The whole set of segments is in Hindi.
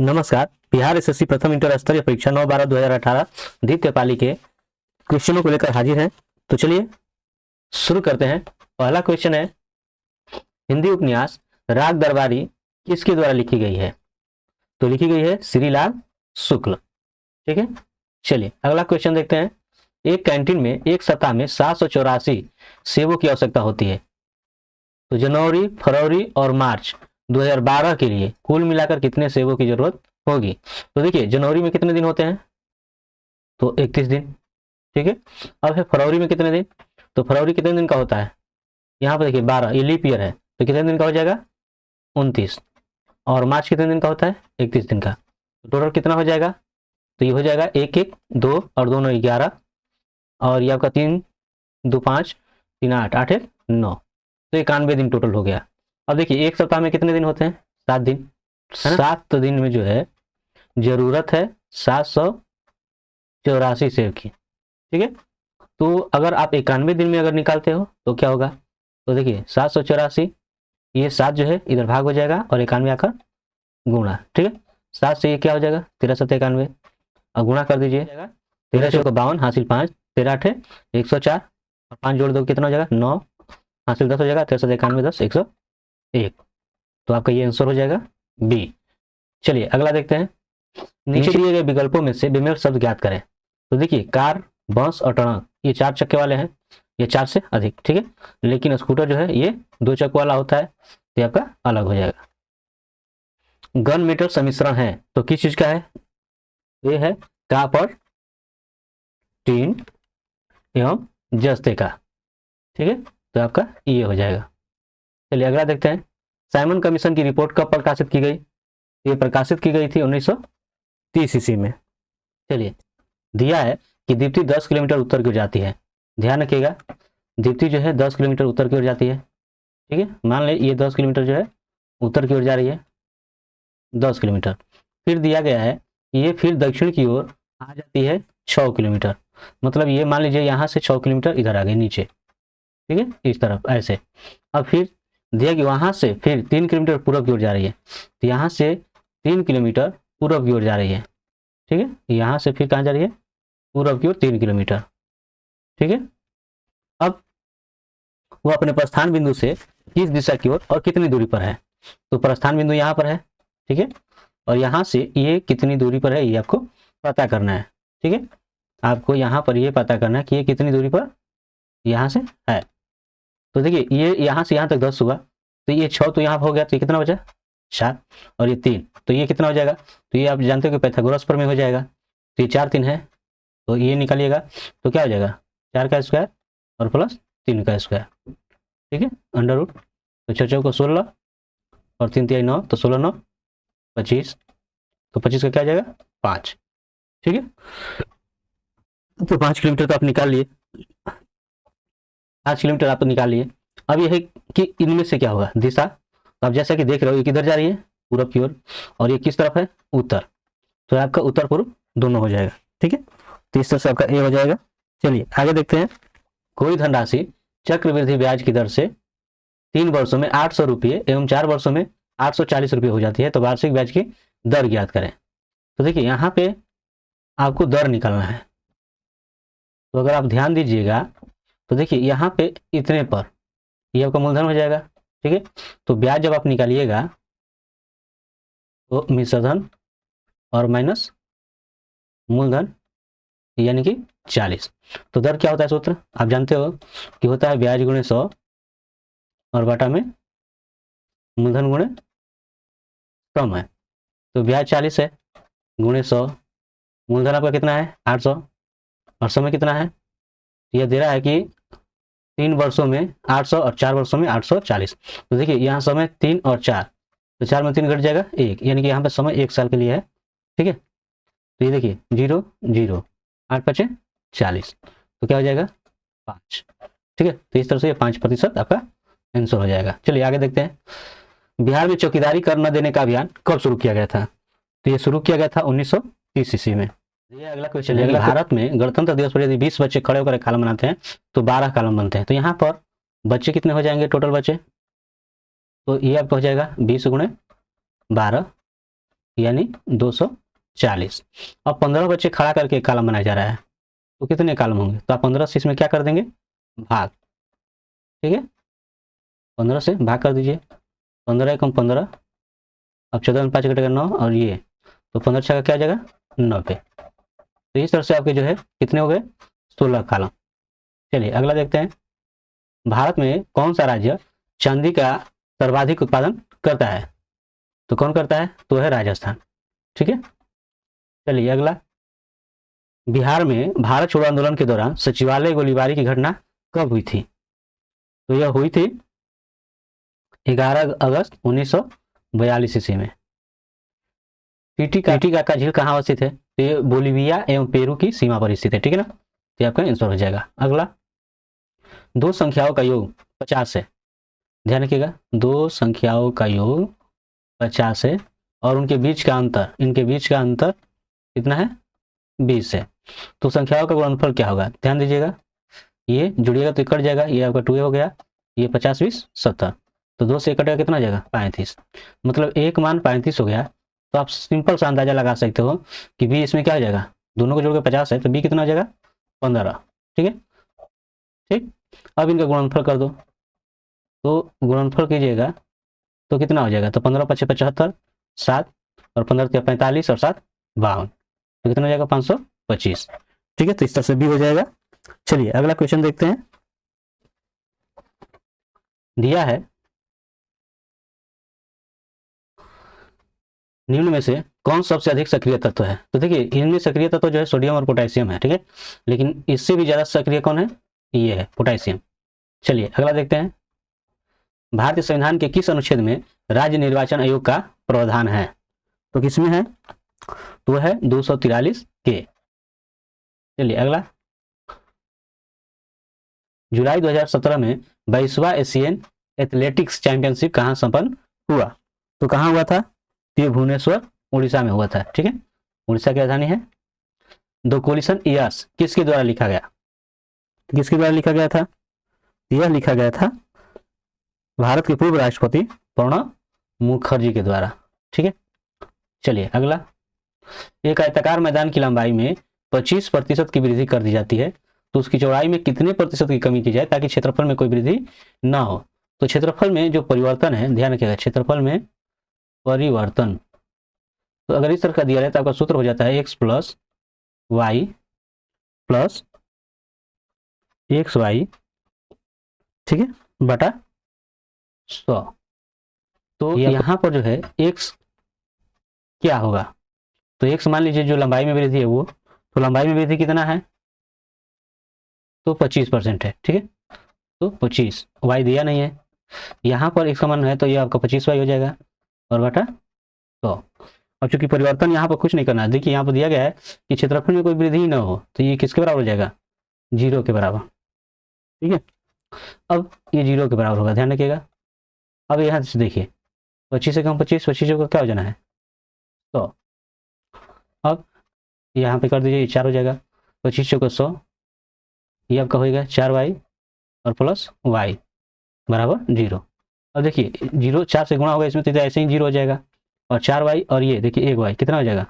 नमस्कार। बिहार एसएससी प्रथम इंटर स्तरीय परीक्षा 9/12/2018 द्वितीय पाली के क्वेश्चनों को लेकर हाजिर हैं। तो चलिए शुरू करते हैं। पहला क्वेश्चन है, हिंदी उपन्यास राग दरबारी किसके द्वारा लिखी गई है? तो लिखी गई है श्रीलाल शुक्ल। ठीक है, चलिए अगला क्वेश्चन देखते हैं। एक कैंटीन में एक सप्ताह में 784 सेवों की आवश्यकता होती है। तो जनवरी, फरवरी और मार्च 2012 के लिए कुल मिलाकर कितने सेवों की जरूरत होगी? तो देखिए, जनवरी में कितने दिन होते हैं? तो 31 दिन। ठीक है, अब है फरवरी में कितने दिन? तो फरवरी कितने दिन का होता है? यहाँ पर देखिए 12, ये लीप ईयर है तो कितने दिन का हो जाएगा? 29। और मार्च कितने दिन का होता है? 31 दिन का। तो टोटल कितना हो जाएगा? तो ये हो जाएगा 1 1 2 और दोनों 11, और ये आपका 3 2 5 3 8 8 1 9, तो 91 दिन टोटल हो गया। अब देखिए एक सप्ताह में कितने दिन होते हैं? 7 दिन। 7 दिन में जो है जरूरत है 784 सेब की। ठीक है, तो अगर आप 91 दिन में अगर निकालते हो तो क्या होगा? तो देखिए 784, ये 7 जो है इधर भाग हो जाएगा और 91 आकर गुणा। ठीक है, 7 से ये क्या हो जाएगा? 13 7 91 और गुणा कर दीजिए। 13 चौको 52 हासिल 5, 13 8 104 और 5 जोड़ दो कितना हो जाएगा? 9 हासिल 10 हो जाएगा। 13 7 91 10 101। तो आपका ये आंसर हो जाएगा बी। चलिए अगला देखते हैं। नीचे दिए गए विकल्पों में से बेमेल शब्द ज्ञात करें। तो देखिए कार, बस और ट्रक ये 4 चक्के वाले हैं, ये 4 से अधिक। ठीक है, लेकिन स्कूटर जो है ये 2 चक्के वाला होता है, तो ये आपका अलग हो जाएगा। गन मेटल सम्मिश्रण है तो किस चीज का है? ये है कॉपर, टीन एवं जस्ते का। ठीक है, तो आपका ये हो जाएगा। चलिए अगला देखते हैं। साइमन कमीशन की रिपोर्ट कब प्रकाशित की गई? ये प्रकाशित की गई थी 1930 ईस्वी में। चलिए, दिया है कि दीप्ति 10 किलोमीटर उत्तर की ओर जाती है। ध्यान रखिएगा, दीप्ति जो है 10 किलोमीटर उत्तर की ओर जाती है। ठीक है, मान ले ये 10 किलोमीटर जो है उत्तर की ओर जा रही है, 10 किलोमीटर। फिर दिया गया है ये फिर दक्षिण की ओर आ जाती है 6 किलोमीटर। मतलब ये मान लीजिए यहाँ से 6 किलोमीटर इधर आ गई नीचे। ठीक है, इस तरफ ऐसे। अब फिर दिया कि वहां से फिर 3 किलोमीटर पूर्व की ओर जा रही है, तो यहाँ से 3 किलोमीटर पूर्व की ओर जा रही है। ठीक है, यहाँ से फिर कहाँ जा रही है? पूर्व की ओर 3 किलोमीटर। ठीक है, अब वो अपने प्रस्थान बिंदु से किस दिशा की ओर और कितनी दूरी पर है? तो प्रस्थान बिंदु यहाँ पर है। ठीक है, और यहाँ से ये कितनी दूरी पर है ये आपको पता करना है। ठीक है, आपको यहाँ पर ये पता करना है कि ये कितनी दूरी पर यहाँ से है। तो देखिए ये यहाँ से यहाँ तक 10 हुआ, तो ये 6 तो यहाँ हो गया, तो ये कितना बचा? 4, और ये 3, तो ये कितना हो जाएगा? तो ये आप जानते हो कि पैथागोरस प्रमेय में हो जाएगा। तो ये 4 3 है, तो ये निकालिएगा तो क्या हो जाएगा? 4 का स्क्वायर और प्लस 3 का स्क्वायर। ठीक है, अंडर रूट, तो 6 को 16 और 3 3 9, तो 16 9 25, तो 25 का क्या आ जाएगा? 5। ठीक है, तो 5 किलोमीटर तो आप निकाल लिए, 5 किलोमीटर आप निकाल लिए। अब यह है कि इनमें से क्या होगा दिशा? तो आप जैसा कि देख रहे हो ये किधर जा रही है? पूरब की ओर, और ये किस तरफ है? उत्तर। तो आपका उत्तर पूर्व दोनों हो जाएगा। ठीक है, तो इस तरह से आपका ए हो जाएगा। चलिए आगे देखते हैं। कोई धनराशि चक्रवृद्धि ब्याज की दर से 3 वर्षों में 800 रुपये एवं 4 वर्षों में 840 रुपये हो जाती है, तो वार्षिक ब्याज की दर ज्ञात करें। तो देखिए यहाँ पे आपको दर निकालना है। तो अगर आप ध्यान दीजिएगा तो देखिए यहाँ पे इतने पर ये आपका मूलधन हो जाएगा। ठीक है, तो ब्याज जब आप निकालिएगा तो मिश्रधन और माइनस मूलधन यानी कि 40। तो दर क्या होता है? सूत्र आप जानते हो कि होता है ब्याज गुणे 100 और बटा में मूलधन गुणे कम है। तो ब्याज 40 है गुणे 100, मूलधन आपका कितना है? 800, और समय कितना है? यह दे रहा है कि 3 वर्षों में 800 और 4 वर्षों में 840। तो देखिए यहाँ समय 3 और 4, तो 4 में 3 घट जाएगा 1, यानी कि यहाँ पे समय 1 साल के लिए है। ठीक है, तो ये देखिए 0 0 8 5 40, तो क्या हो जाएगा? 5। ठीक है, तो इस तरह से ये 5% आपका आंसर हो जाएगा। चलिए आगे देखते हैं। बिहार में चौकीदारी कर न देने का अभियान कब शुरू किया गया था? तो ये शुरू किया गया था 1930 ईस्वी में। ये अगला क्वेश्चन है। भारत में गणतंत्र दिवस पर यदि 20 बच्चे खड़े होकर एक कॉलम बनाते हैं तो 12 कॉलम बनते हैं। तो यहाँ पर बच्चे कितने हो जाएंगे टोटल बच्चे? तो ये आपका हो जाएगा 20 गुणे 12, यानी 240। अब 15 बच्चे खड़ा करके एक कॉलम बनाया जा रहा है, तो कितने कॉलम होंगे? तो आप 15 से इसमें क्या कर देंगे? भाग। ठीक है, 15 से भाग कर दीजिए। 15 एकम 15, अब 14 में 5 घटेगा 9, और ये तो 15 छः का क्या आ जाएगा? 90। तो इस तरह से आपके जो है कितने हो गए? 16 कॉलम। चलिए अगला देखते हैं। भारत में कौन सा राज्य चांदी का सर्वाधिक उत्पादन करता है? तो कौन करता है? तो है राजस्थान। ठीक है, चलिए अगला। बिहार में भारत छोड़ो आंदोलन के दौरान सचिवालय गोलीबारी की घटना कब हुई थी? तो यह हुई थी 11 अगस्त 1942 ईस्वी में। टीटीकाका झील कहाँ अवस्थित है? तो ये बोलीविया एवं पेरू की सीमा पर स्थित है। ठीक है ना, तो आपका आंसर हो जाएगा। अगला, दो संख्याओं का योग 50 है। ध्यान रखिएगा, दो संख्याओं का योग 50 है और उनके बीच का अंतर, इनके बीच का अंतर कितना है? 20 है। तो संख्याओं का गुणनफल क्या होगा? ध्यान दीजिएगा, ये जुड़िएगा तो कट जाएगा, ये आपका 2 हो गया, ये 50 20 70, तो 2 से कटेगा कितना जाएगा? 35। मतलब एक मान 35 हो गया। तो आप सिंपल सा अंदाजा लगा सकते हो कि बी इसमें क्या हो जाएगा? दोनों को जोड़ के 50 है, तो बी कितना हो जाएगा? 15। ठीक है, ठीक। अब इनका गुणनफल कर दो, तो गुणनफल कीजिएगा तो कितना हो जाएगा? तो 15 पचे 75, 7 और 15 45 और 7 52, तो कितना हो जाएगा? 525। ठीक है, तो इस तरह से भी हो जाएगा। चलिए अगला क्वेश्चन देखते हैं। दिया है, निम्न में से कौन सबसे अधिक सक्रिय तत्व है? तो देखिए इनमें सक्रिय तत्व जो है सोडियम और पोटेशियम है। ठीक है, लेकिन इससे भी ज्यादा सक्रिय कौन है? ये है पोटेशियम। चलिए अगला देखते हैं। भारतीय संविधान के किस अनुच्छेद में राज्य निर्वाचन आयोग का प्रावधान है? तो किसमें है? तो है 243 के। चलिए अगला, जुलाई 2017 में 22वां एशियन एथलेटिक्स चैंपियनशिप कहाँ संपन्न हुआ? तो कहाँ हुआ था? ये भुवनेश्वर उड़ीसा में हुआ था। ठीक है, उड़ीसा की राजधानी है। द कोलिशन ईयर्स किसके द्वारा लिखा गया? किसके द्वारा लिखा गया था? यह लिखा गया था भारत के पूर्व राष्ट्रपति प्रणब मुखर्जी के द्वारा। ठीक है, चलिए अगला। एक आयताकार मैदान की लंबाई में 25% की वृद्धि कर दी जाती है, तो उसकी चौड़ाई में कितने प्रतिशत की कमी की जाए ताकि क्षेत्रफल में कोई वृद्धि ना हो? तो क्षेत्रफल में जो परिवर्तन है, ध्यान रखिएगा, क्षेत्रफल में परिवर्तन, तो अगर इस तरह का दिया जाए तो आपका सूत्र हो जाता है x plus Y plus X Y, ठीक है, बटा 100। तो यहाँ पर जो है x क्या होगा? तो x मान लीजिए जो लंबाई में वृद्धि है वो, तो लंबाई में वृद्धि कितना है? तो 25% है। ठीक है, तो 25, y दिया नहीं है, यहाँ पर x का मान है तो ये आपका 25y हो जाएगा और बटा 100। अब चूंकि परिवर्तन यहाँ पर कुछ नहीं करना है, देखिए यहाँ पर दिया गया है कि क्षेत्रफल में कोई वृद्धि ना हो, तो ये किसके बराबर हो जाएगा? 0 के बराबर। ठीक है, अब ये 0 के बराबर होगा, ध्यान रखिएगा। अब यहाँ से देखिए 25 से कम 25, 25 का क्या हो जाना है? 100। अब यहाँ पे कर दीजिए, 4 हो जाएगा, 25 चौका 100, ये आपका होगा 4y और प्लस y बराबर 0। अब देखिए 0 4 से गुणा होगा इसमें, तो ऐसे ही 0 हो जाएगा, और 4y और ये देखिए 1y कितना हो जाएगा?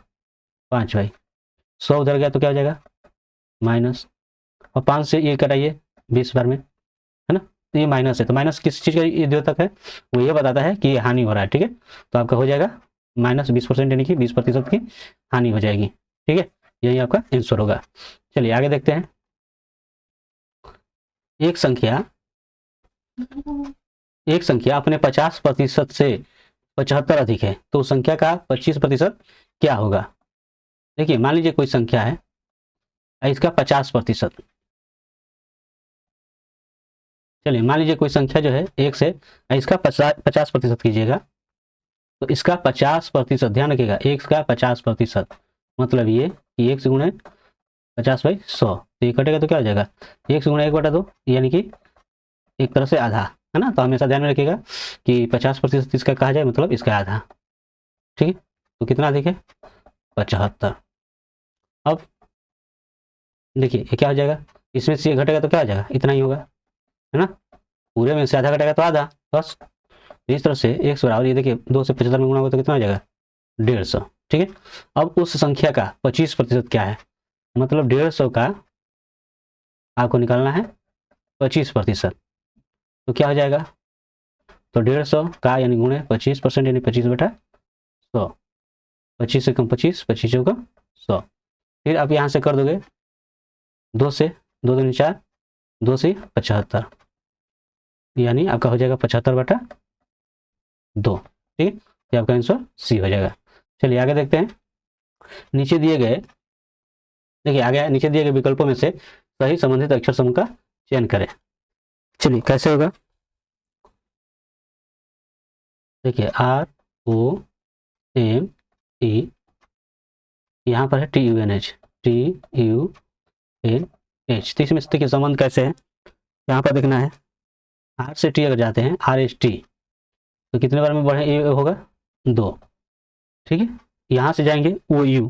5y। 100 उधर गया तो क्या हो जाएगा? माइनस, और 5 से ये कटाइए 20 बार में, है ना, तो ये माइनस है, तो माइनस किस चीज़ का ये द्योतक है? वो ये बताता है कि ये हानि हो रहा है। ठीक है, तो आपका हो जाएगा -20%, यानी कि 20% की हानि हो जाएगी। ठीक है, यही आपका आंसर होगा। चलिए आगे देखते हैं। एक संख्या अपने 50% से 75 अधिक है, तो संख्या का 25% क्या होगा? देखिए मान लीजिए कोई संख्या है, इसका 50%, चलिए मान लीजिए कोई संख्या जो है 1 से, इसका 50% कीजिएगा, तो इसका 50%, ध्यान रखिएगा, x का 50%, मतलब ये कि 1 से गुणे 50/100, तो ये कटेगा तो क्या हो जाएगा? 1 से गुणे 1/2, यानी कि एक तरह से आधा, है ना। तो हमेशा ध्यान में रखिएगा कि 50% इसका कहा जाए, मतलब इसका आधा। ठीक है, तो कितना अधिक है? 75। अब देखिए ये क्या हो जाएगा, इसमें से ये घटेगा तो क्या हो जाएगा? इतना ही होगा, है ना, पूरे में से आधा घटेगा तो आधा, बस। इस तरह से x बराबर, ये देखिए 2 से 75 में गुणा होगा तो कितना हो जाएगा? 150, ठीक है। अब उस संख्या का 25% क्या है, मतलब 150 का आपको निकालना है 25%, तो क्या हो जाएगा, तो 150 का यानी गुणे 25% यानी 25/100, 25 से कम 25, 25 से कम 100। फिर आप यहाँ से कर दोगे 2 से, 2 दूनी 4, 2 से 75, यानी आपका हो जाएगा 75/2, ठीक है। ये आपका आंसर सी हो जाएगा। चलिए आगे देखते हैं। नीचे दिए गए, देखिए आगे नीचे दिए गए विकल्पों में से सही संबंधित अक्षर समूह का चयन करें। चलिए कैसे होगा, देखिए ROME, यहाँ पर है TUNH, TUNH, तो इसमें देखिए संबंध कैसे है, यहाँ पर देखना है R से T अगर जाते हैं RST, तो कितने बार में बढ़े, ये होगा 2, ठीक है। यहाँ से जाएंगे OU,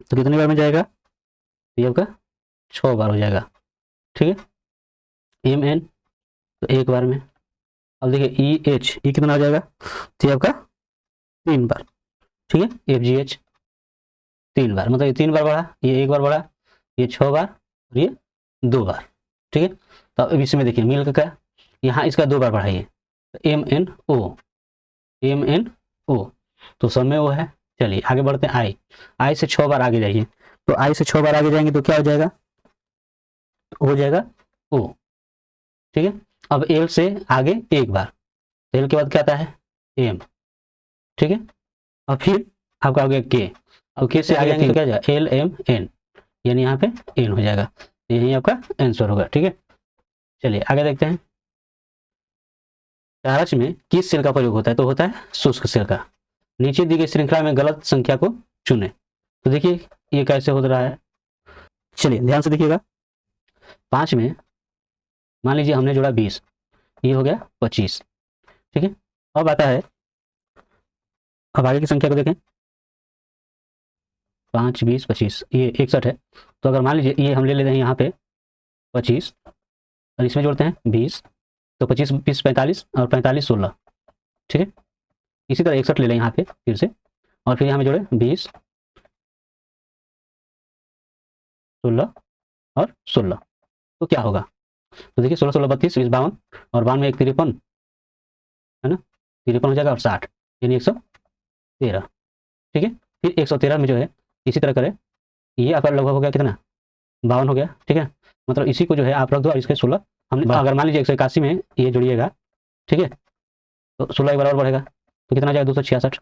तो कितने बार में जाएगा, ये आपका 6 बार हो जाएगा, ठीक है। MN तो 1 बार में। अब देखिए EH, ये कितना हो जाएगा, तो ये आपका 3 बार, ठीक है। FGH 3 बार, मतलब ये 3 बार बढ़ा, ये 1 बार बढ़ा, ये 6 बार और ये 2 बार, ठीक है। तो अब इसमें देखिए मिल का यहाँ इसका 2 बार बढ़ाइए, MNO, तो सब में वो है। चलिए आगे बढ़ते हैं, आई से 6 बार आगे जाइए, तो आई से 6 बार आगे जाएंगे तो क्या हो जाएगा, हो जाएगा O, ठीक है। अब L से आगे 1 बार, तो L के बाद क्या आता है M, ठीक है। और फिर आपका हो गया K, अब K से आगे जाएंगे तो क्या जाएगा LMN, यानी यहाँ पे N हो जाएगा, यही आपका आंसर होगा, ठीक है। चलिए आगे देखते हैं। कारच में किस सेल का प्रयोग होता है, तो होता है शुष्क सेल का। नीचे दी गई श्रृंखला में गलत संख्या को चुने, तो देखिए ये कैसे हो रहा है, चलिए ध्यान से देखिएगा। 5 में मान लीजिए हमने जोड़ा 20, ये हो गया 25, ठीक है। अब आता है, अब आगे की संख्या को देखें, 5, 20, 25, ये 61 है, तो अगर मान लीजिए ये हम ले लेते हैं यहाँ पे 25 और इसमें जोड़ते हैं 20, तो 25, 20, 45 और 45, 16, ठीक है। इसी तरह 61 ले लें यहाँ पे फिर से, और फिर यहाँ में जोड़े 20, 16 और 16, तो क्या होगा, तो देखिए 16, 16, 32, 20, 52 और 52 में 1 53, है ना, 53 हो जाएगा और 60 यानी 113, ठीक है। फिर 113 में जो है इसी तरह करें, ये आपका लगभग हो गया कितना 52 हो गया, ठीक है। मतलब इसी को जो है आप रख दो और इसके 16 हमने, अगर मान लीजिए 181 में ये जोड़िएगा, ठीक है, तो 16 एक बार और बढ़ेगा, तो कितना जाएगा 266,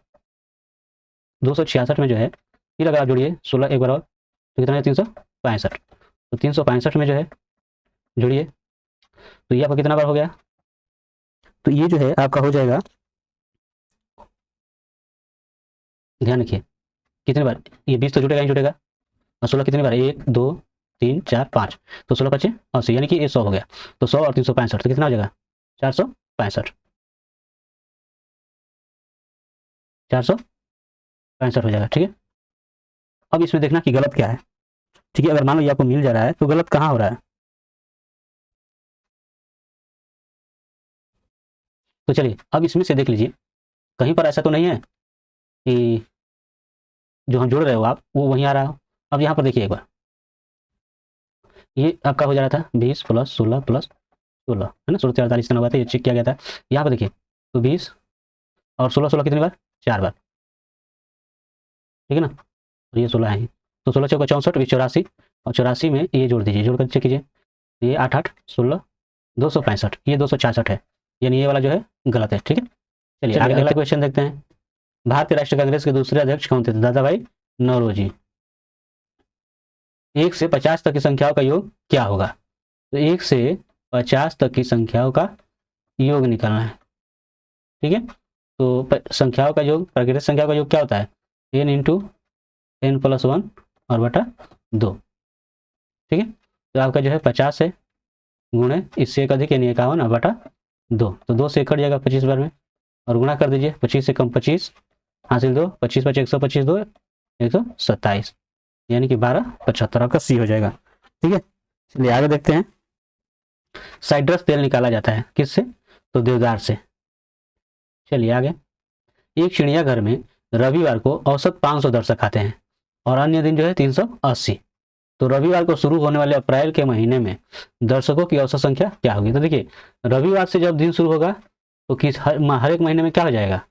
266 में जो है फिर अगर आप जोड़िए 16 एक बार और, तो कितना है 365, तो 365 में जो है जोड़िए, तो ये आपका कितना बार हो गया, तो ये जो है आपका हो जाएगा, ध्यान रखिए कितने बार, ये 20 तो जुटेगा ही जुटेगा, और 16 कितनी बार, 1 2 3 4 5, तो 16 25 80, यानी कि ये 100 हो गया, तो 100 और 365 तो कितना हो जाएगा 465, 465 हो जाएगा, ठीक है। अब इसमें देखना कि गलत क्या है, ठीक है। अगर मान लो ये आपको मिल जा रहा है तो गलत कहाँ हो रहा है, तो चलिए अब इसमें से देख लीजिए, कहीं पर ऐसा तो नहीं है कि जो हम जोड़ रहे हो आप वो वहीं आ रहा हो। अब यहाँ पर देखिए एक बार, ये आपका हो जा रहा था 20 प्लस 16 प्लस 16, है ना, 16 48 का हुआ था, ये चेक किया गया था। यहाँ पर देखिए तो 20 और 16, 16 कितनी बार, 4 बार, ठीक है ना, और ये 16 है, तो 16 चौका 64, 20 84, और 84 में ये जोड़ दीजिए, जोड़ कर चेक कीजिए, ये 8 8 16 265, ये 266 है, यानी ये वाला जो है गलत है, ठीक है। चलिए आगे अगला क्वेश्चन देखते हैं। भारतीय राष्ट्रीय कांग्रेस के दूसरे अध्यक्ष कौन थे, दादा भाई नौरोजी। 1 से 50 तक की संख्याओं का योग क्या होगा, तो 1 से 50 तक की संख्याओं का योग निकालना है, ठीक है। तो संख्याओं का योग, प्राकृतिक संख्याओं का योग क्या होता है, n इंटू n प्लस 1 और बटा 2, ठीक है। तो आपका जो है 50 है गुणे इससे एक अधिक यानी 51 और बटा 2, तो 2 से कट जाएगा 25 बार में, और गुणा कर दीजिए 25 से कम 25 हासिल 2, 25 5 125, 2 127, यानी कि 1275, आपका सी हो जाएगा, ठीक है। चलिए आगे देखते हैं। साइट्रस तेल निकाला जाता है किससे, तो देवदार से। चलिए आगे, एक चिड़ियाघर में रविवार को औसत 500 दर्शक आते हैं और अन्य दिन जो है 380। तो रविवार को शुरू होने वाले अप्रैल के महीने में दर्शकों की औसत संख्या क्या होगी? तो देखिए, रविवार से जब दिन शुरू होगा तो हर एक महीने में क्या हो जाएगा?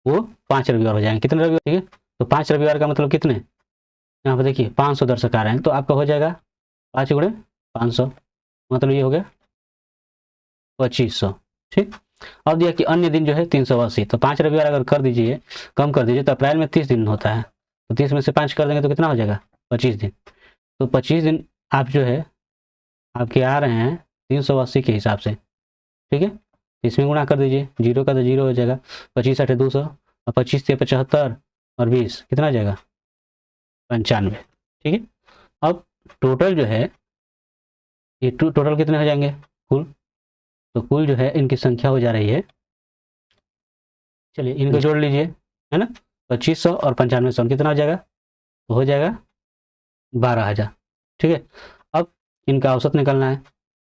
वो 5 रविवार हो जाएंगे। कितने रविवार? ठीक है, तो 5 रविवार का मतलब कितने? यहाँ पर देखिए 500 दर्शक आ रहे हैं, तो आपका हो जाएगा 5 गुणे 500, मतलब ये हो गया 2500। ठीक, अब दिया कि अन्य दिन जो है 380, तो 5 रविवार अगर कर दीजिए, कम कर दीजिए, तो अप्रैल में 30 दिन होता है, तो 30 में से 5 कर देंगे तो कितना हो जाएगा? 25 दिन। तो 25 दिन आप जो है आपके आ रहे हैं 380 के हिसाब से। ठीक है, इसमें गुणा कर दीजिए, जीरो का तो जीरो हो जाएगा, 25 8 200, और 25 से 75 और 20 कितना आ जाएगा? 95। ठीक है, अब टोटल जो है ये टोटल कितने हो जाएंगे कुल? तो कुल जो है इनकी संख्या हो जा रही है, चलिए इनको जोड़ लीजिए, है ना, 2500 और 9500 कितना हो जाएगा? तो हो जाएगा 12,000। ठीक है, अब इनका औसत निकलना है,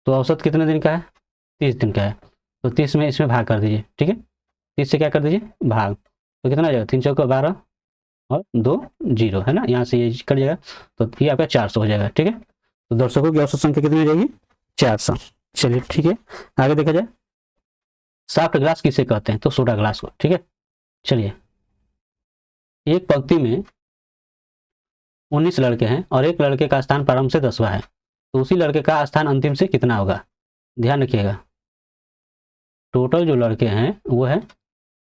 तो औसत कितने दिन का है? 30 दिन का है, तो 30 में इसमें भाग कर दीजिए। ठीक है, 30 से क्या कर दीजिए? भाग, तो कितना आ जाएगा? 3 चौका 12 और 2 जीरो, है ना, यहाँ से ये कट जाएगा, तो ये आपका 400 हो जाएगा। ठीक है, तो दर्शकों की औसत संख्या कितनी हो जाएगी? 400। चलिए ठीक है, आगे देखा जाए, सॉफ्ट ग्लास किसे कहते हैं? तो सोडा ग्लास को। ठीक है, चलिए, एक पंक्ति में 19 लड़के हैं और एक लड़के का स्थान प्रारंभ से 10वां है, तो उसी लड़के का स्थान अंतिम से कितना होगा? ध्यान रखिएगा, टोटल जो लड़के हैं वो है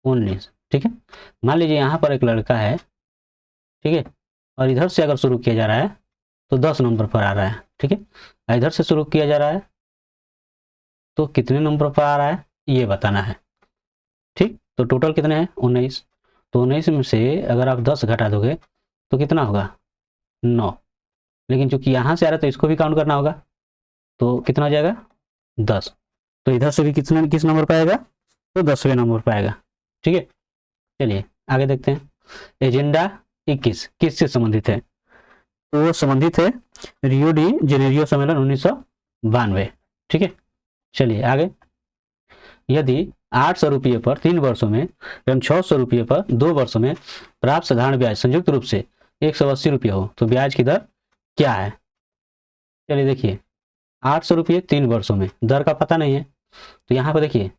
19। ठीक है, मान लीजिए यहाँ पर एक लड़का है, ठीक है, और इधर से अगर शुरू किया जा रहा है तो 10 नंबर पर आ रहा है। ठीक है, इधर से शुरू किया जा रहा है तो कितने नंबर पर आ रहा है ये बताना है। ठीक, तो टोटल कितने हैं? 19। तो 19 में से अगर आप 10 घटा दोगे तो कितना होगा? 9। लेकिन चूंकि यहाँ से आ रहा है तो इसको भी काउंट करना होगा, तो कितना हो जाएगा? 10। तो इधर से भी किस नंबर पर आएगा? तो 10वें नंबर पर आएगा। ठीक है, चलिए आगे देखते हैं, एजेंडा 21 किससे संबंधित है? तो वो संबंधित है रियो डी जेनेरियो सम्मेलन 1992। ठीक है, चलिए आगे, यदि 800 रुपये पर 3 वर्षों में एवं 600 रुपये पर 2 वर्षों में प्राप्त साधारण ब्याज संयुक्त रूप से 180 रुपये हो तो ब्याज की दर क्या है? चलिए देखिए, 800 रुपये 3 वर्षों में, दर का पता नहीं है, तो यहाँ पर देखिए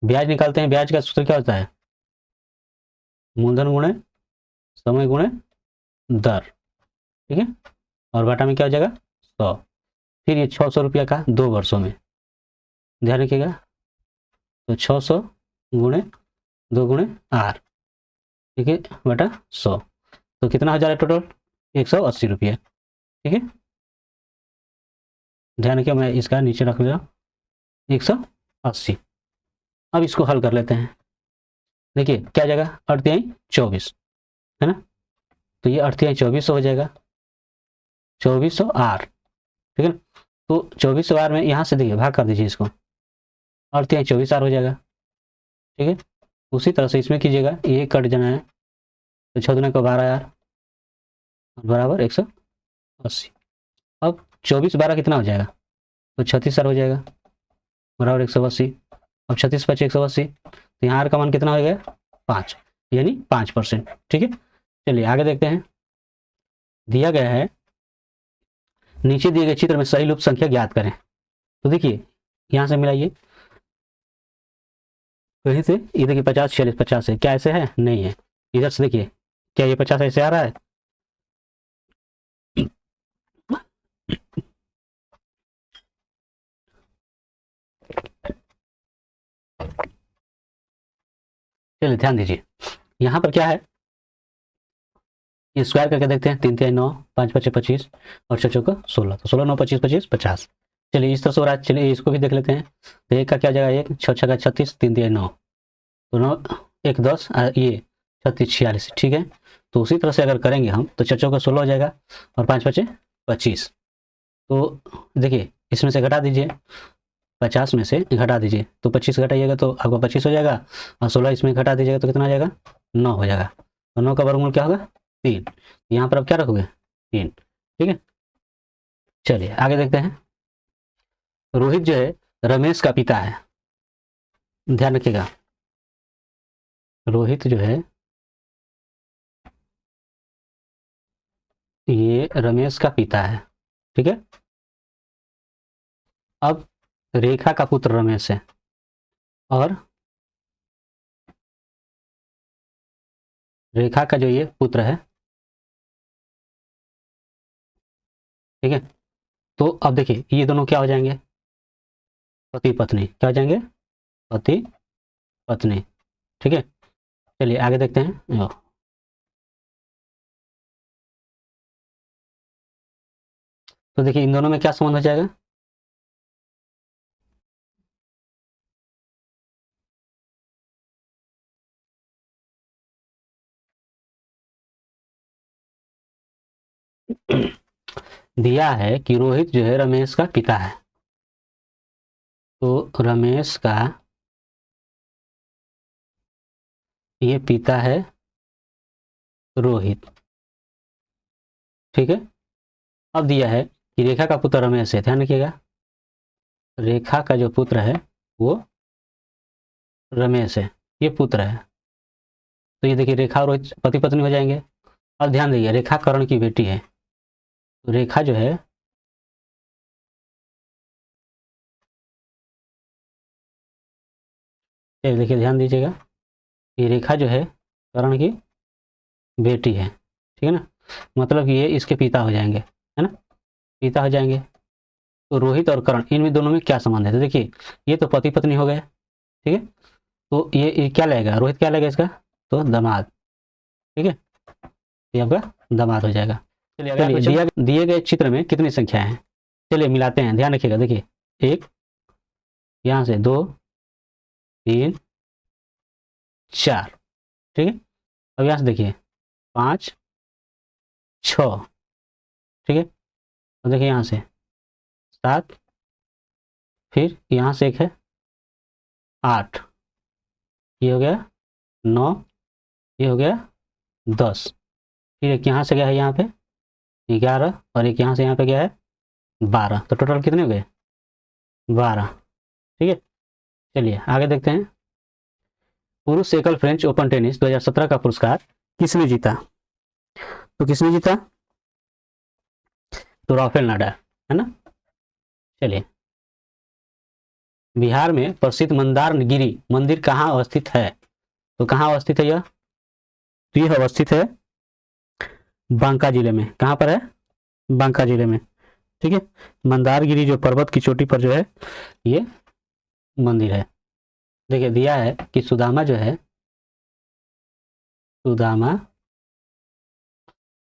ब्याज निकालते हैं। ब्याज का सूत्र क्या होता है? मूलधन गुणे समय गुणे दर। ठीक है, और बाटा में क्या हो जाएगा? 100। फिर ये 600 रुपया का 2 वर्षों में, ध्यान रखिएगा, तो 600 गुणे 2 गुणे आर, ठीक है, बटा 100, तो कितना हो जा रहा है टोटल? 180 रुपये। ठीक है, ध्यान रखिए, मैं इसका नीचे रख ले रहा हूँ 180। अब इसको हल कर लेते हैं, देखिए क्या जाएगा? 8 24, है ना, तो ये 8 2400 हो जाएगा, 2400 आर। ठीक है, तो 2400 आर में यहाँ से देखिए भाग कर दीजिए इसको, 8 24 आर हो जाएगा। ठीक है, उसी तरह से इसमें कीजिएगा, ये कट जाना है, तो 6 दुना को 12 आर बराबर 180। अब 24 12 कितना हो जाएगा? तो 36 आर हो जाएगा बराबर 180। अब 36 5 180, तो यहाँ आर का मान कितना हो गया? 5, यानी 5%। ठीक है, चलिए आगे देखते हैं, दिया गया है नीचे दिए गए चित्र में सही लुप्त संख्या ज्ञात करें। तो देखिए यहाँ से मिलाइए, कहीं से ये देखिए 50 46 50 है, क्या ऐसे है? नहीं है। इधर से देखिए, क्या ये 50 ऐसे आ रहा है? चलिए ध्यान दीजिए, यहाँ पर क्या है, ये स्क्वायर करके देखते हैं, 3 3 9 5 5 25 और 6 चौका 16, तो 16 9 25 25 50। चलिए इस तरह से हो रहा है, चलिए इसको भी देख लेते हैं, तो एक का क्या हो जाएगा? एक 6 6 36, 3 3 9, तो 9 1 10, ये 36 46। ठीक है, तो उसी तरह से अगर करेंगे हम तो 6 चौका 16 हो जाएगा और 5 5 25। तो देखिए इसमें से घटा दीजिए, 50 में से घटा दीजिए, तो 25 घटाइएगा तो आपको 25 हो जाएगा, और 16 इसमें घटा दीजिएगा तो कितना आ जाएगा? 9 हो जाएगा, और 9 का वर्गमूल क्या होगा? 3। यहाँ पर अब क्या रखोगे? 3। ठीक है, चलिए आगे देखते हैं, रोहित जो है रमेश का पिता है, ध्यान रखिएगा, रोहित जो है ये रमेश का पिता है, ठीक है। अब रेखा का पुत्र रमेश है, और रेखा का जो ये पुत्र है, ठीक है। तो अब देखिए ये दोनों क्या हो जाएंगे, पति पत्नी। क्या हो जाएंगे, पति पत्नी, ठीक है। चलिए आगे देखते हैं। तो देखिए इन दोनों में क्या संबंध हो जाएगा, दिया है कि रोहित जो है रमेश का पिता है, तो रमेश का ये पिता है रोहित, ठीक है। अब दिया है कि रेखा का पुत्र रमेश है, ध्यान रखिएगा, रेखा का जो पुत्र है वो रमेश है, ये पुत्र है। तो ये देखिए रेखा और रोहित पति पत्नी हो जाएंगे। अब ध्यान दीजिए रेखा कर्ण की बेटी है, तो रेखा जो है, ये देखिए ध्यान दीजिएगा, ये रेखा जो है कर्ण की बेटी है, ठीक है ना। मतलब ये इसके पिता हो जाएंगे, है ना, पिता हो जाएंगे। तो रोहित और कर्ण इन दोनों में क्या संबंध है, तो देखिए ये तो पति पत्नी हो गए, ठीक है। तो ये क्या लगेगा, रोहित क्या लगेगा इसका, तो दामाद, ठीक है, ये आपका दामाद हो जाएगा। चलिए दिए गए चित्र में कितनी संख्याएं हैं, चलिए मिलाते हैं, ध्यान रखिएगा। देखिए एक, यहाँ से दो, तीन, चार, ठीक है। अब यहाँ से देखिए पाँच, छ, ठीक है। अब देखिए यहाँ से सात, फिर यहाँ से एक है आठ, ये हो गया नौ, ये हो गया 10, फिर एक यहाँ से गया है यहाँ पे 11, और एक यहाँ से यहाँ पे गया है 12, तो टोटल कितने हो गए, 12, ठीक है। चलिए आगे देखते हैं। पुरुष एकल फ्रेंच ओपन टेनिस 2017 का पुरस्कार किसने जीता, तो किसने जीता, तो राफेल नाडाल, है ना। चलिए, बिहार में प्रसिद्ध मंदारगिरी मंदिर कहाँ अवस्थित है, तो कहाँ अवस्थित है यह, तो यह अवस्थित है बांका जिले में। कहाँ पर है, बांका जिले में, ठीक है। मंदारगिरी जो पर्वत की चोटी पर जो है ये मंदिर है। देखिए दिया है कि सुदामा जो है, सुदामा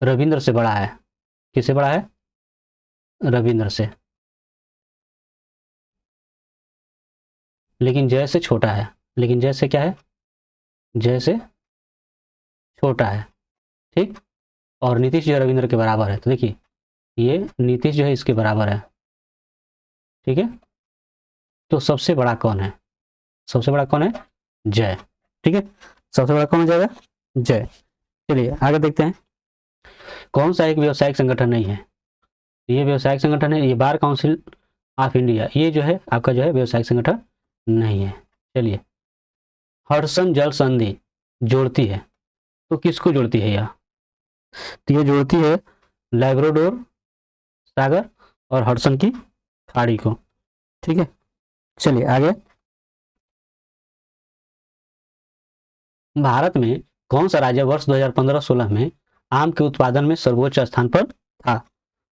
रविंद्र से बड़ा है, किससे बड़ा है, रविंद्र से, लेकिन जय से छोटा है, लेकिन जय से क्या है, जय से छोटा है, ठीक। और नीतीश जो है रविंद्र के बराबर है, तो देखिए ये नीतीश जो है इसके बराबर है, ठीक है। तो सबसे बड़ा कौन है, सबसे बड़ा कौन है, जय, ठीक है। सबसे बड़ा कौन हो जाएगा, जय। चलिए आगे देखते हैं। कौन सा एक व्यवसायिक संगठन नहीं है, ये व्यवसायिक संगठन है, ये बार काउंसिल ऑफ इंडिया, ये जो है आपका जो है व्यवसायिक संगठन नहीं है। चलिए, हडसन जल संधि जोड़ती है, तो किसको जोड़ती है यह, तो ये जोड़ती है लैब्राडोर सागर और हडसन की खाड़ी को, ठीक है। चलिए आगे। भारत में कौन सा राज्य वर्ष 2015-16 में आम के उत्पादन में सर्वोच्च स्थान पर था,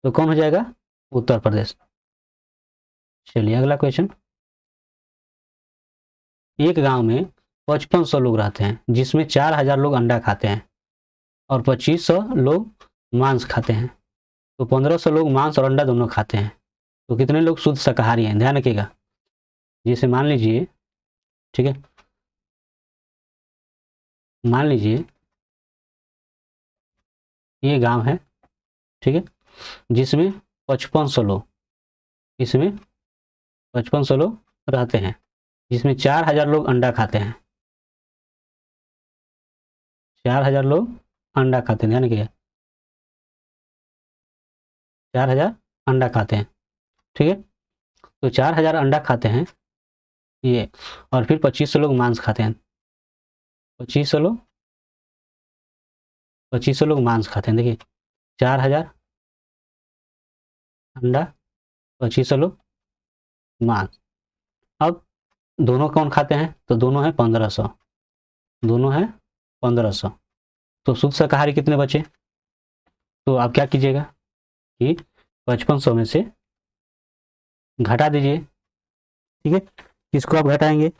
तो कौन हो जाएगा, उत्तर प्रदेश। चलिए अगला क्वेश्चन। एक गांव में 5500 लोग रहते हैं, जिसमें 4000 लोग अंडा खाते हैं और 2500 लोग मांस खाते हैं, तो 1500 लोग मांस और अंडा दोनों खाते हैं, तो कितने लोग शुद्ध शाकाहारी हैं, ध्यान रखिएगा। जैसे मान लीजिए, ठीक है, मान लीजिए ये गांव है, ठीक है, जिसमें 5500 लोग, इसमें 5500 लोग रहते हैं, जिसमें 4000 लोग अंडा खाते हैं, 4000 लोग अंडा खाते हैं, ध्यान रखिएगा, 4000 अंडा खाते हैं, ठीक है। तो 4000 अंडा खाते हैं ये, और फिर 2500 लोग मांस खाते हैं, 2500 लोग 2500 लोग मांस खाते हैं, देखिए 4000 अंडा, 2500 लोग मांस। अब दोनों कौन खाते हैं, तो दोनों है 1500, दोनों है 1500। तो शुद्ध शाकाहारी कितने बचे, तो आप क्या कीजिएगा कि 5500 में से घटा दीजिए। ठीक है, किसको आप घटाएंगे,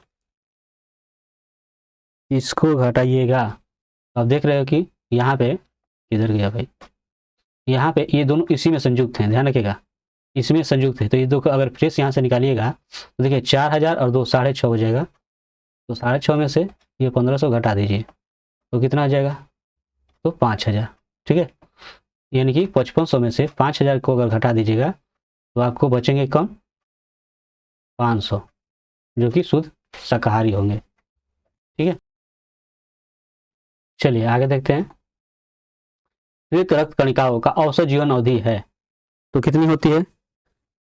इसको घटाइएगा। आप देख रहे हो कि यहाँ पे किधर गया भाई, यहाँ पे ये दोनों इसी में संयुक्त हैं, ध्यान रखिएगा, इसमें संयुक्त है। तो ये दो को अगर फ्रेश यहाँ से निकालिएगा तो देखिए 4000 और 2 6.5 हो जाएगा। तो 6.5 में से ये 1500 घटा दीजिए तो कितना आ जाएगा, तो 5000। ठीक है, यानी कि 5500 में से 5000 को अगर घटा दीजिएगा तो आपको बचेंगे कम 500, जो कि शुद्ध शाकाहारी होंगे। ठीक है, चलिए आगे देखते हैं। श्वेत रक्त कणिकाओं का औसत जीवन अवधि है तो कितनी होती है,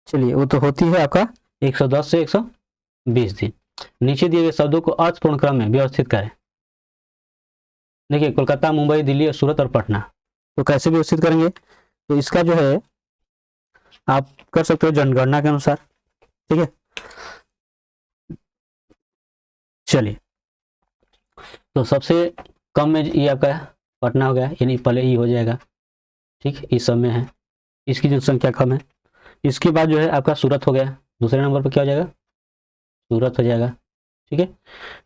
चलिए वो तो होती है आपका 110 से 120 दिन। नीचे दिए गए शब्दों को अर्थपूर्ण क्रम में व्यवस्थित करें। देखिए कोलकाता, मुंबई, दिल्ली, सूरत और पटना, तो कैसे व्यवस्थित करेंगे, तो इसका जो है आप कर सकते हो जनगणना के अनुसार। ठीक है, चलिए तो सबसे कम में ये आपका पटना हो गया, यानी पहले ई हो जाएगा। ठीक, इस सब में है, इसकी जनसंख्या कम है। इसके बाद जो है आपका सूरत हो गया, दूसरे नंबर पर क्या हो जाएगा, सूरत हो जाएगा। ठीक है,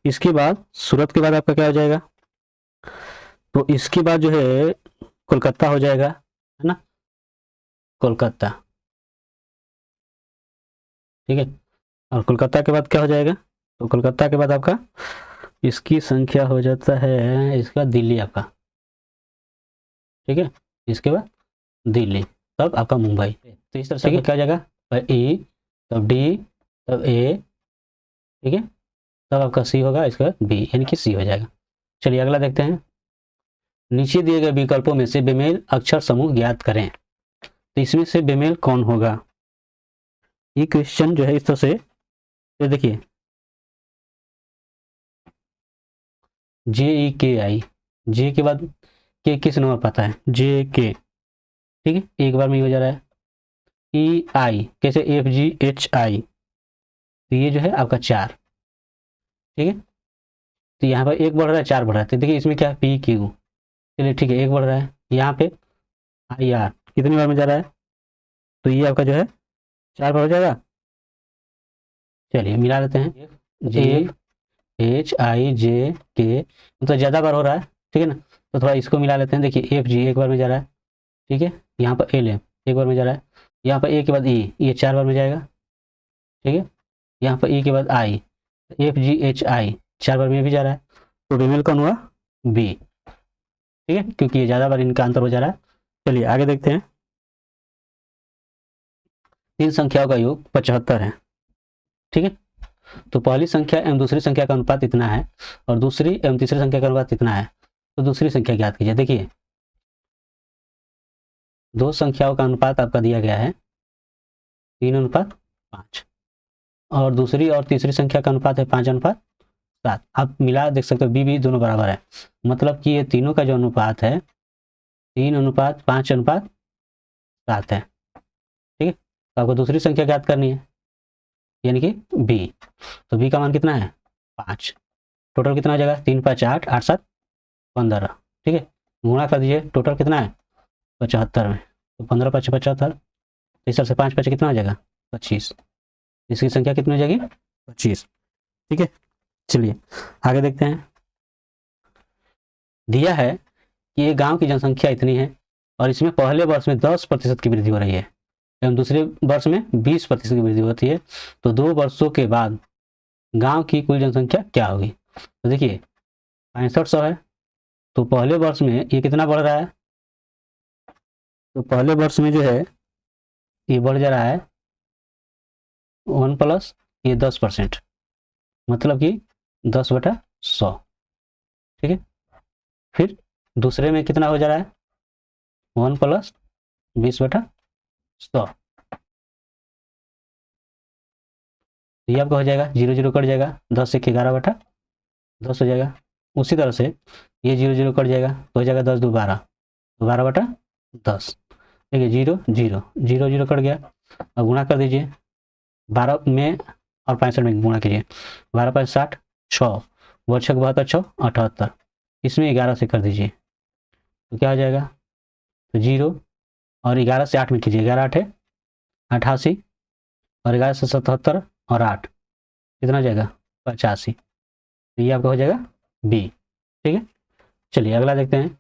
इसके बाद सूरत के बाद आपका क्या हो जाएगा, तो इसके बाद जो है कोलकाता हो जाएगा, है ना, कोलकाता। ठीक है, और कोलकाता के बाद क्या हो जाएगा, तो कोलकाता के बाद आपका इसकी संख्या हो जाता है, इसका दिल्ली आपका। ठीक है, इसके बाद दिल्ली, तब आपका मुंबई। तो इस तरह से क्या हो जाएगा, ई, तब डी, तब ए, ठीक है, तब आपका सी होगा, इसका बी, यानी कि सी हो जाएगा। चलिए अगला देखते हैं। नीचे दिए गए विकल्पों में से बेमेल अक्षर समूह ज्ञात करें। तो इसमें से बेमेल कौन होगा, ये क्वेश्चन जो है इस तरह से, तो देखिए JEKI, जे के बाद के किस नंबर पता है, JK। ठीक है, एक बार में हो जा रहा है। EI कैसे, FGHI, तो ये जो है आपका 4। ठीक है, तो यहाँ पर एक बढ़ रहा है, 4 बढ़ रहा है, तो देखिए इसमें क्या है, PQ। चलिए ठीक है, एक बढ़ रहा है, यहाँ पे IR कितनी बार में जा रहा है, तो ये आपका जो है 4 बार हो जाएगा। चलिए मिला लेते हैं, FHIJK मतलब ज़्यादा बार हो रहा है। ठीक है ना, तो थोड़ा इसको मिला लेते हैं। देखिए FG एक बार में जा रहा है, ठीक है, यहाँ पर LM एक बार में जा रहा है, यहाँ पर A के बाद E, ये 4 बार में जाएगा। ठीक है, यहाँ पर E के बाद I, FGHI 4 बार में भी जा रहा है, तो बेमेल कौन हुआ, B। ठीक है, क्योंकि ये ज़्यादा बार इनका अंतर हो जा रहा है। चलिए आगे देखते हैं। 3 संख्याओं का योग 75 है। ठीक है, तो पहली संख्या एवं दूसरी संख्या का अनुपात इतना है और दूसरी एवं तीसरी संख्या का अनुपात इतना है, तो दूसरी संख्या ज्ञात कीजिए। देखिए दो संख्याओं का अनुपात आपका दिया गया है 3:5 और दूसरी और तीसरी संख्या का अनुपात है 5:7। आप मिला देख सकते हो, बी दोनों बराबर है, मतलब कि ये तीनों का जो अनुपात है 3:5:7 है। ठीक है, तो आपको दूसरी संख्या ज्ञात करनी है, यानी कि बी। तो बी का मान कितना है, 5। टोटल कितना हो जाएगा, 3×5 8, 8×7 15। ठीक है, गुणा कर दीजिए, टोटल कितना है 75 में, तो 15×5 75, इस तरह से 5×5 कितना हो जाएगा 25, इसकी संख्या कितनी हो जाएगी 25। ठीक है, चलिए आगे देखते हैं। दिया है कि ये गांव की जनसंख्या इतनी है और इसमें पहले वर्ष में 10% की वृद्धि हो रही है एवं दूसरे वर्ष में 20% की वृद्धि होती है, तो 2 वर्षों के बाद गांव की कुल जनसंख्या क्या होगी। तो देखिए 6500 है, तो पहले वर्ष में ये कितना बढ़ रहा है, तो पहले वर्ष में जो है ये बढ़ जा रहा है 1 प्लस ये 10%, मतलब कि 10/100। ठीक है, फिर दूसरे में कितना हो जा रहा है 1 प्लस 20/100, ये आपका हो जाएगा 0 0 कट जाएगा, 10 से 11/10 हो जाएगा। उसी तरह से ये 0 0 कट जाएगा तो हो जाएगा 10 2 12, 12/10 10। देखिए 0 0 0 0 कट गया। अब गुणा कर दीजिए 12 में और 65 में गुणा कीजिए। 12 5 60 6 वो 6 72 6 78। इसमें 11 से कर दीजिए तो क्या आ जाएगा, तो 0 और 11 से 8 में कीजिए, 11 8 88 और 11 से 77 और 8 कितना जाएगा 85। तो ये आपका हो जाएगा बी। ठीक है, चलिए अगला देखते हैं।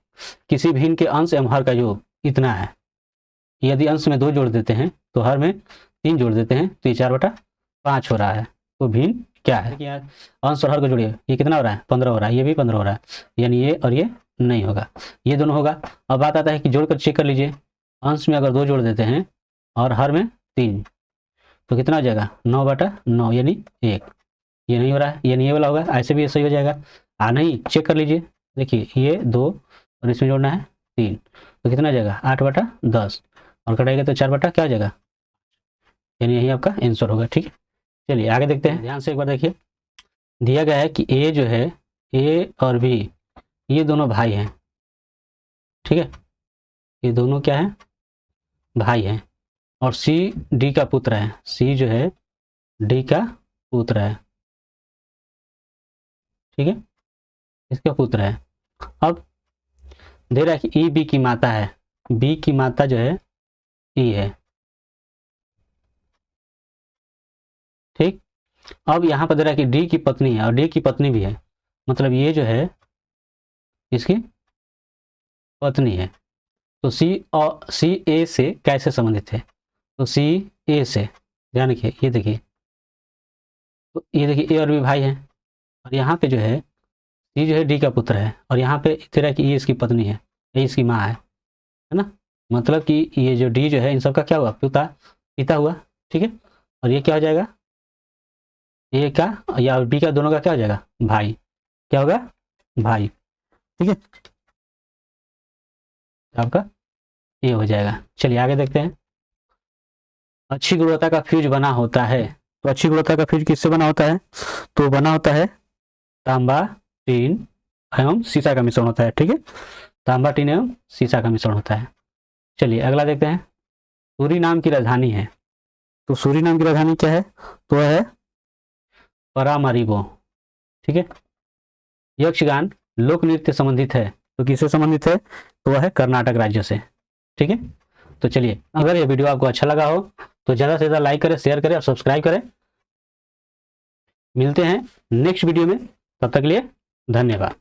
किसी भिन्न के अंश एवं हर का योग इतना है। यदि अंश में 2 जोड़ देते हैं तो हर में 3 जोड़ देते हैं तो ये 4/5 हो रहा है। तो भिन्न क्या है, देखिए यार अंश और हर को जोड़िए, ये कितना हो रहा है 15 हो रहा है, ये भी 15 हो रहा है, यानी ये और ये नहीं होगा, ये दोनों होगा। अब बात आता है कि जोड़कर चेक कर लीजिए। अंश में अगर 2 जोड़ देते हैं और हर में 3 तो कितना हो जाएगा 9/9 यानी 1। ये नहीं हो रहा है, यानी ये वाला होगा, ऐसे भी सही हो जाएगा। नहीं चेक कर लीजिए, देखिए ये 2 और इसमें जोड़ना है 3 तो कितना आ जाएगा 8/10 और कटाएगा तो 4 बटा क्या हो जाएगा, यानी यही आपका आंसर होगा। ठीक है, चलिए आगे देखते हैं। ध्यान से एक बार देखिए, दिया गया है कि ए जो है, ए और बी ये दोनों भाई हैं। ठीक है, ये दोनों क्या है भाई हैं और सी डी का पुत्र है, सी जो है डी का पुत्र है। ठीक है, इसका पुत्र है। अब दे रहा है कि ई बी की माता है, बी की माता जो है ई है। ठीक, अब यहाँ पर दे रहा है कि डी की पत्नी है और डी की पत्नी भी है, मतलब ये जो है इसकी पत्नी है। तो सी और सी ए से कैसे संबंधित है, तो सी ए से, ध्यान रखिए ये देखिए, तो ये देखिए ए और बी भाई हैं और यहाँ पे जो है सी जो है डी का पुत्र है और यहाँ पे तेरा कि ये इसकी पत्नी है, ये इसकी माँ है ना, मतलब कि ये जो डी जो है इन सब का क्या हुआ पिता हुआ। ठीक है, और ये क्या हो जाएगा, ए का या बी का दोनों का क्या हो जाएगा भाई, क्या होगा भाई। ठीक है, आपका ये हो जाएगा। चलिए आगे देखते हैं। अच्छी गुणवत्ता का फ्यूज बना होता है, तो अच्छी गुणवत्ता का फ्यूज किससे बना होता है, तो बना होता है तांबा टीन एवं सीसा का मिश्रण होता है। ठीक है, तांबा टीन एवं सीसा का मिश्रण होता है। चलिए अगला देखते हैं। सूरीनाम की राजधानी है, तो सूरीनाम की राजधानी क्या है, तो है परामरीबो। ठीक है, यक्षगान लोक नृत्य संबंधित है, तो किससे संबंधित है, तो वह है कर्नाटक राज्य से। ठीक है, तो चलिए अगर ये वीडियो आपको अच्छा लगा हो तो ज़्यादा से ज़्यादा लाइक करें, शेयर करें और सब्सक्राइब करें। मिलते हैं नेक्स्ट वीडियो में, तब तक के लिए धन्यवाद।